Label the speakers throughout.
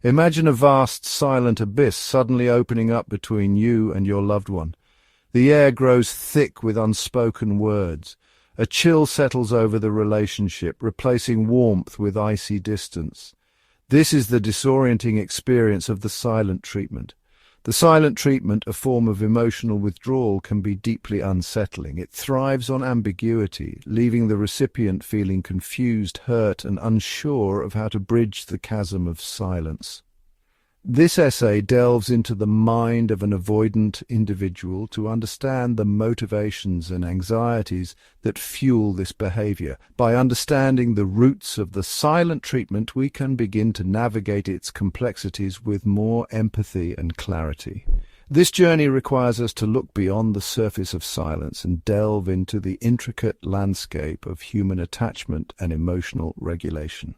Speaker 1: Imagine a vast, silent abyss suddenly opening up between you and your loved one. The air grows thick with unspoken words. A chill settles over the relationship, replacing warmth with icy distance. This is the disorienting experience of the silent treatment. The silent treatment, a form of emotional withdrawal, can be deeply unsettling. It thrives on ambiguity, leaving the recipient feeling confused, hurt, and unsure of how to bridge the chasm of silence. This essay delves into the mind of an avoidant individual to understand the motivations and anxieties that fuel this behavior. By understanding the roots of the silent treatment, we can begin to navigate its complexities with more empathy and clarity. This journey requires us to look beyond the surface of silence and delve into the intricate landscape of human attachment and emotional regulation.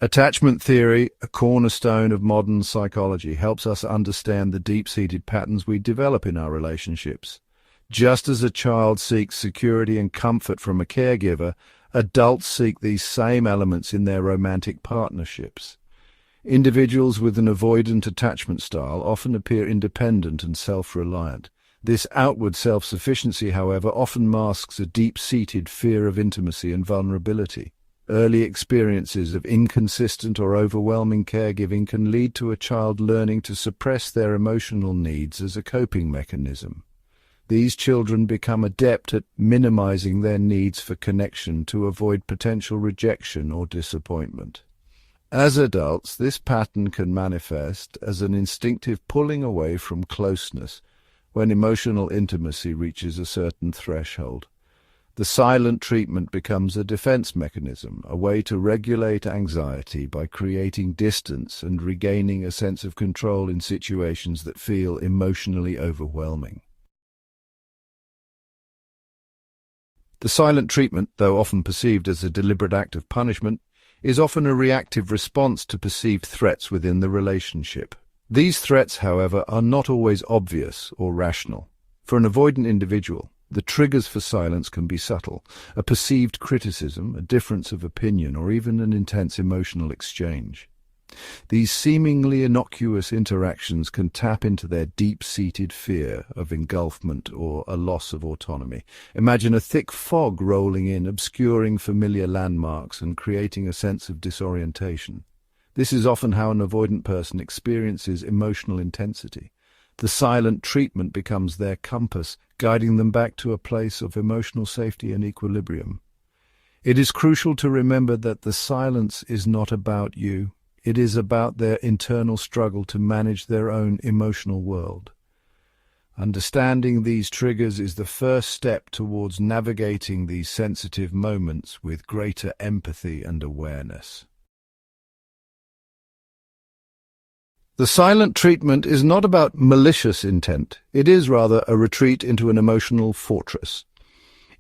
Speaker 1: Attachment theory, a cornerstone of modern psychology, helps us understand the deep-seated patterns we develop in our relationships. Just as a child seeks security and comfort from a caregiver, adults seek these same elements in their romantic partnerships. Individuals with an avoidant attachment style often appear independent and self-reliant. This outward self-sufficiency, however, often masks a deep-seated fear of intimacy and vulnerability. Early experiences of inconsistent or overwhelming caregiving can lead to a child learning to suppress their emotional needs as a coping mechanism. These children become adept at minimizing their needs for connection to avoid potential rejection or disappointment. As adults, this pattern can manifest as an instinctive pulling away from closeness when emotional intimacy reaches a certain threshold. The silent treatment becomes a defense mechanism, a way to regulate anxiety by creating distance and regaining a sense of control in situations that feel emotionally overwhelming. The silent treatment, though often perceived as a deliberate act of punishment, is often a reactive response to perceived threats within the relationship. These threats, however, are not always obvious or rational. For an avoidant individual, the triggers for silence can be subtle: a perceived criticism, a difference of opinion, or even an intense emotional exchange. These seemingly innocuous interactions can tap into their deep-seated fear of engulfment or a loss of autonomy. Imagine a thick fog rolling in, obscuring familiar landmarks and creating a sense of disorientation. This is often how an avoidant person experiences emotional intensity. The silent treatment becomes their compass, guiding them back to a place of emotional safety and equilibrium. It is crucial to remember that the silence is not about you. It is about their internal struggle to manage their own emotional world. Understanding these triggers is the first step towards navigating these sensitive moments with greater empathy and awareness. The silent treatment is not about malicious intent. It is rather a retreat into an emotional fortress.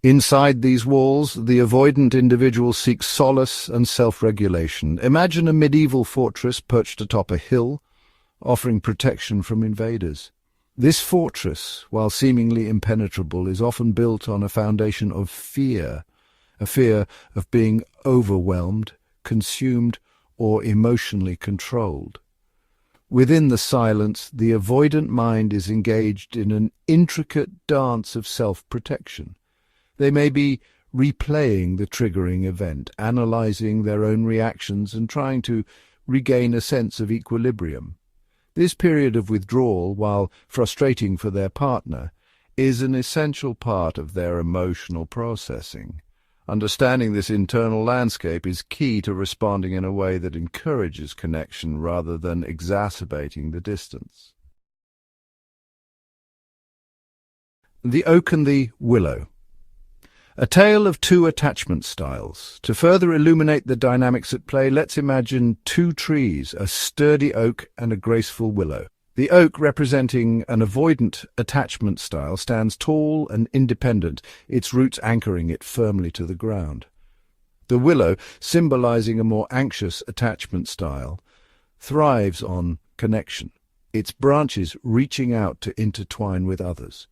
Speaker 1: Inside these walls, the avoidant individual seeks solace and self-regulation. Imagine a medieval fortress perched atop a hill, offering protection from invaders. This fortress, while seemingly impenetrable, is often built on a foundation of fear, a fear of being overwhelmed, consumed, or emotionally controlled. Within the silence, the avoidant mind is engaged in an intricate dance of self-protection. They may be replaying the triggering event, analyzing their own reactions and trying to regain a sense of equilibrium. This period of withdrawal, while frustrating for their partner, is an essential part of their emotional processing. Understanding this internal landscape is key to responding in a way that encourages connection rather than exacerbating the distance. The Oak and the Willow. A tale of two attachment styles. To further illuminate the dynamics at play, let's imagine two trees, a sturdy oak and a graceful willow. The oak, representing an avoidant attachment style, stands tall and independent, its roots anchoring it firmly to the ground. The willow, symbolizing a more anxious attachment style, thrives on connection, its branches reaching out to intertwine with others.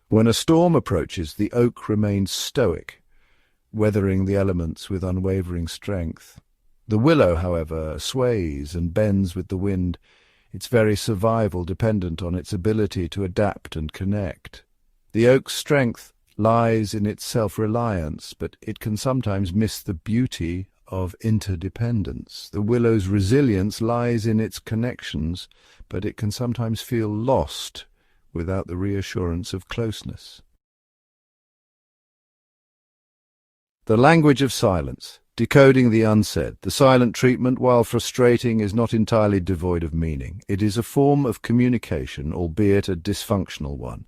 Speaker 1: When a storm approaches, the oak remains stoic, weathering the elements with unwavering strength. The willow, however, sways and bends with the wind, its very survival dependent on its ability to adapt and connect. The oak's strength lies in its self-reliance, but it can sometimes miss the beauty of interdependence. The willow's resilience lies in its connections, but it can sometimes feel lost without the reassurance of closeness. The language of silence. Decoding the unsaid. The silent treatment, while frustrating, is not entirely devoid of meaning. It is a form of communication, albeit a dysfunctional one.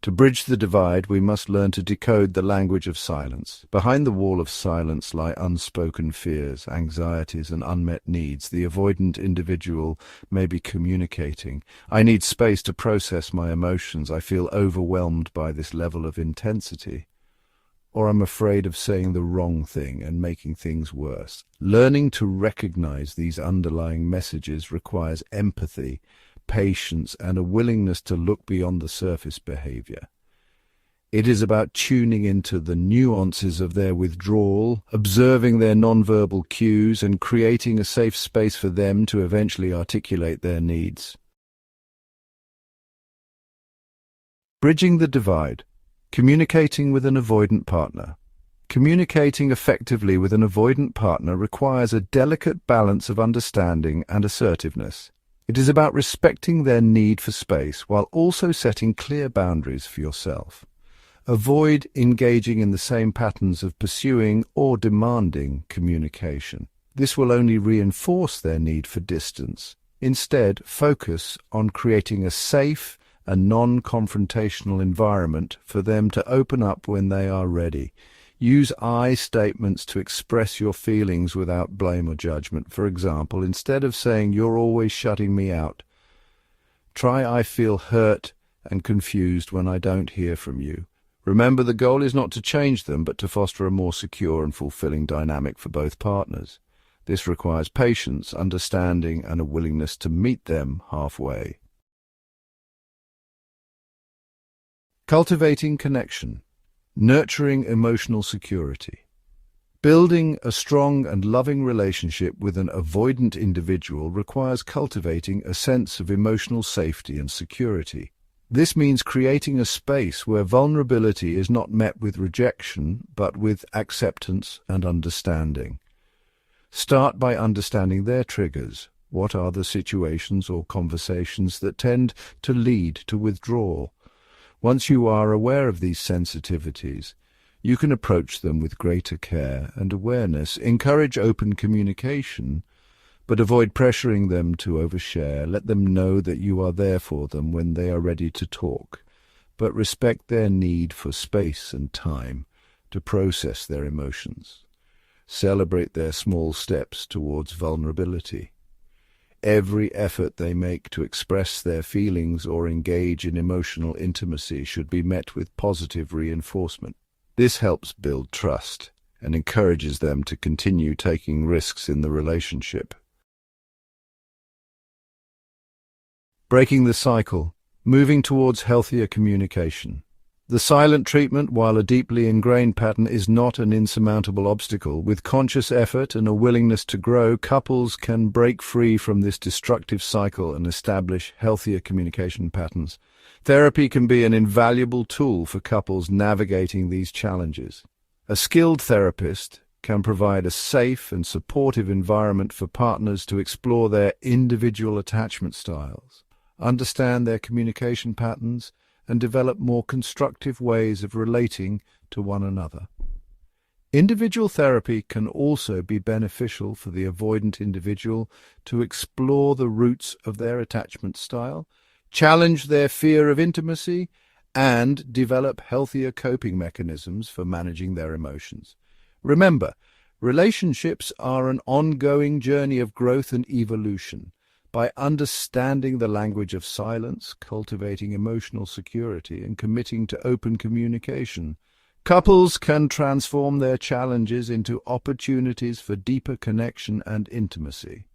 Speaker 1: To bridge the divide, we must learn to decode the language of silence. Behind the wall of silence lie unspoken fears, anxieties, and unmet needs. The avoidant individual may be communicating, "I need space to process my emotions. I feel overwhelmed by this level of intensity." Or I'm afraid of saying the wrong thing and making things worse. Learning to recognize these underlying messages requires empathy, patience, and a willingness to look beyond the surface behavior. It is about tuning into the nuances of their withdrawal, observing their nonverbal cues, and creating a safe space for them to eventually articulate their needs. Bridging the divide. Communicating with an avoidant partner. Communicating effectively with an avoidant partner requires a delicate balance of understanding and assertiveness. It is about respecting their need for space while also setting clear boundaries for yourself. Avoid engaging in the same patterns of pursuing or demanding communication. This will only reinforce their need for distance. Instead, focus on creating a safe a non-confrontational environment for them to open up when they are ready. Use I statements to express your feelings without blame or judgment. For example, instead of saying, "You're always shutting me out," try, "I feel hurt and confused when I don't hear from you." Remember, the goal is not to change them, but to foster a more secure and fulfilling dynamic for both partners. This requires patience, understanding, and a willingness to meet them halfway. Cultivating connection. Nurturing emotional security. Building a strong and loving relationship with an avoidant individual requires cultivating a sense of emotional safety and security. This means creating a space where vulnerability is not met with rejection, but with acceptance and understanding. Start by understanding their triggers. What are the situations or conversations that tend to lead to withdrawal? Once you are aware of these sensitivities, you can approach them with greater care and awareness. Encourage open communication, but avoid pressuring them to overshare. Let them know that you are there for them when they are ready to talk, but respect their need for space and time to process their emotions. Celebrate their small steps towards vulnerability. Every effort they make to express their feelings or engage in emotional intimacy should be met with positive reinforcement. This helps build trust and encourages them to continue taking risks in the relationship. Breaking the cycle, moving towards healthier communication. The silent treatment, while a deeply ingrained pattern, is not an insurmountable obstacle. With conscious effort and a willingness to grow, couples can break free from this destructive cycle and establish healthier communication patterns. Therapy can be an invaluable tool for couples navigating these challenges. A skilled therapist can provide a safe and supportive environment for partners to explore their individual attachment styles, understand their communication patterns, and develop more constructive ways of relating to one another. Individual therapy can also be beneficial for the avoidant individual to explore the roots of their attachment style, challenge their fear of intimacy, and develop healthier coping mechanisms for managing their emotions. Remember, relationships are an ongoing journey of growth and evolution. By understanding the language of silence, cultivating emotional security, and committing to open communication, couples can transform their challenges into opportunities for deeper connection and intimacy.